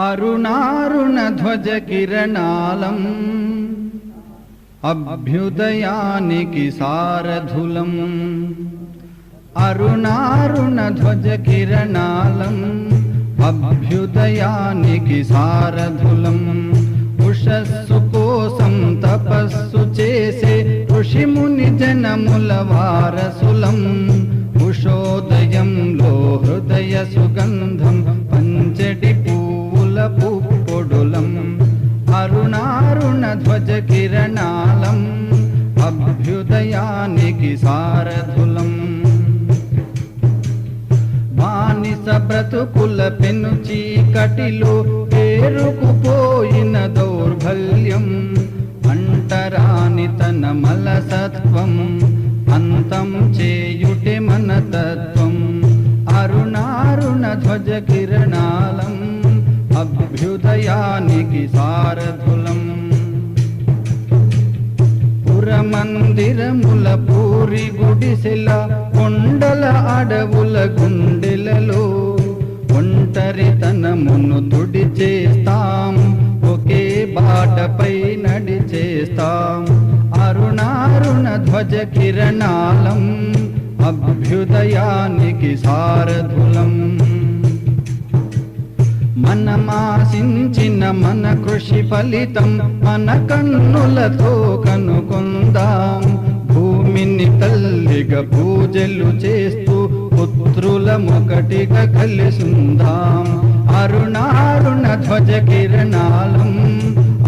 అరుణారుణ ధ్వజ కిరణాలం అభ్యుదయానికి సారథులం. అరుణారుణ ధ్వజ కిరణాలం అభ్యుదయానికి సారథులం. ఉషస్సు కోసం తపస్సు చేసే ఋషిముని జనముల వారసులం. ఉషోదయంలో హృదయ సుగంధం పంచటి పువ్వుల పుప్పొడులం. అరుణారుణ ధ్వజ కిరణాలం అభ్యుదయానికి సారథులం. బానిస బ్రతుకుల పెను చీకటిలో పేరుకుపోయిన దౌర్బల్యం, అంటరాని తన మలసత్వం, అంతం చేయుటే మన తత్వం. అరుణారుణ ధ్వజ కిరణాలం అభ్యుదయానికి సారథులం. పురమందిరముల పూరి గుడిసెల కొండల అడవుల గుండెలలో ఒంటరితనమును తుడిచేస్తాం, ఒకే బాటపై నడిచేస్తాం. అరుణారుణ ధ్వజ కిరణాలం అభ్యుదయానికి సారథులం. మనమాశించిన మన కృషి ఫలితం మన కన్నులతో కనుకొందాం. భూమిని తల్లిగా పూజలు చేస్తూ పుత్రులమొకటిగా కలిసుందాం. అరుణారుణ ధ్వజ కిరణాలం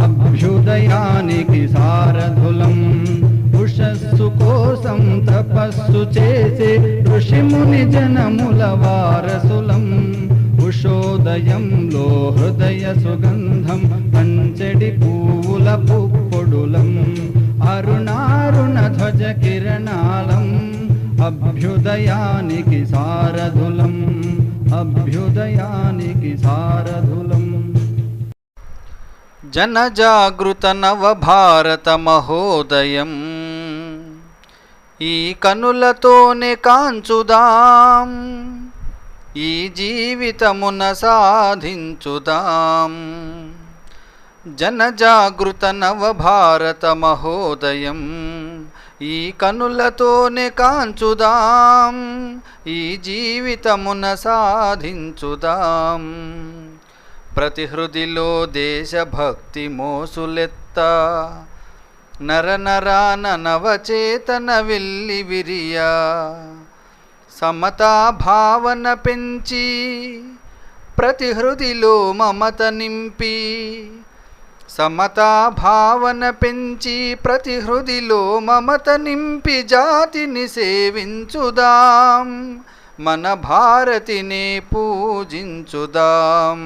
అభ్యుదయానికి సారథులం. ఉషస్సు కోసం తపస్సు చేసే ఋషిముని జనముల వారసులం. ఉషోదయంలో హృదయ సుగంధం పంచడి పువ్వుల పుప్పొడులం. అరుణారుణ ధ్వజ కిరణాలం అభ్యుదయానికి సారథులం. అభ్యుదయానికి సారథులం. జనజాగృత నవభారత మహోదయం ఈ కనులతోనే కాంచుదాం, ఈ జీవితమున సాధించుదాం. జనజాగృత నవభారత మహోదయం ఈ కనులతోనే కాంచుదాం, ఈ జీవితమున సాధించుదాం. ప్రతి హృదిలో దేశభక్తి మోసులెత్త, నరనరాన నవచేతన వెల్లి విరియా. సమతా భావన పెంచి ప్రతి హృదిలో మమత నింపి, సమతా భావన పెంచి ప్రతి హృదిలో మమత నింపి జాతిని సేవించుదాం, మన భారతిని పూజించుదాం.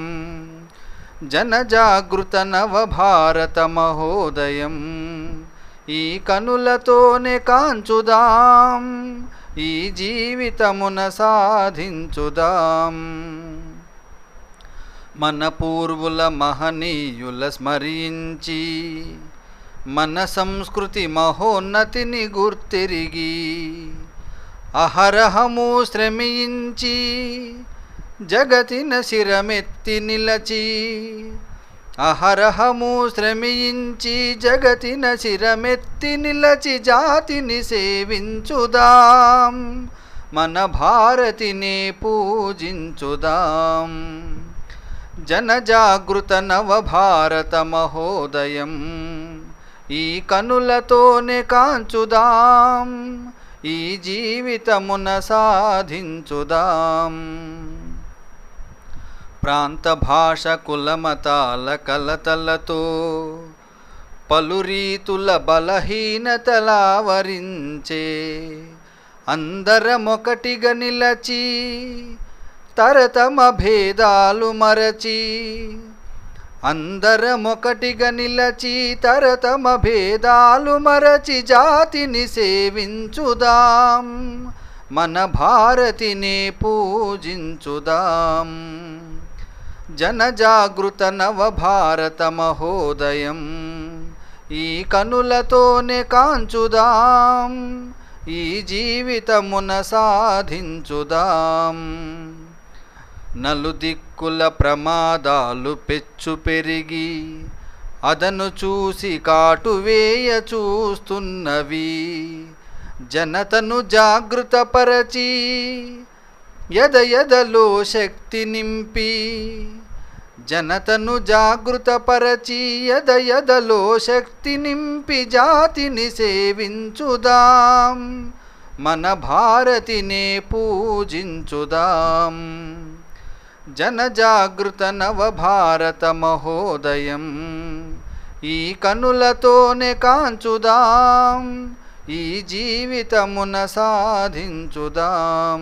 జనజాగృత నవభారత మహోదయం ఈ కనులతోనే కాంచుదాం, ఈ జీవితమున సాధించుదాం. మన పూర్వుల మహనీయుల స్మరించి, మన సంస్కృతి మహోన్నతిని గుర్తిరిగి, అహరహము శ్రమించి జగతిన శిరమెత్తి నిలచి, అహరహము శ్రమించి జగతిన శిరమెత్తి నిలచి జాతిని సేవించుదాం, మన భారతిని పూజించుదాం. జనజాగృత నవభారత మహోదయం ఈ కనులతోనే కాంచుదాం, ఈ జీవితమున సాధించుదాం. ప్రాంత భాష కులమతాల కలతలతో పలు రీతుల బలహీనతలావరించే, అందరమొకటిగా నిలచి తరతమ భేదాలు మరచి, అందరమొకటిగా నిలచి తరతమ భేదాలు మరచి జాతిని సేవించుదాం, మన భారతిని పూజించుదాం. జనజాగృత నవభారత మహోదయం ఈ కనులతోనే కాంచుదాం, ఈ జీవితమున సాధించుదాం. నలుదిక్కుల ప్రమాదాలు పెచ్చు పెరిగి అదను చూసి కాటువేయ చూస్తున్నవి. జనతను జాగృతపరచి ఎదలో శక్తి నింపి, జనతను జాగృతపరచి ఎదలో శక్తి నింపి జాతిని సేవించుదాం, మన భారతినే పూజించుదాం. జనజాగృత నవభారత మహోదయం ఈ కనులతోనే కాంచుదాం, ఈ జీవితమున సాధించుదాం.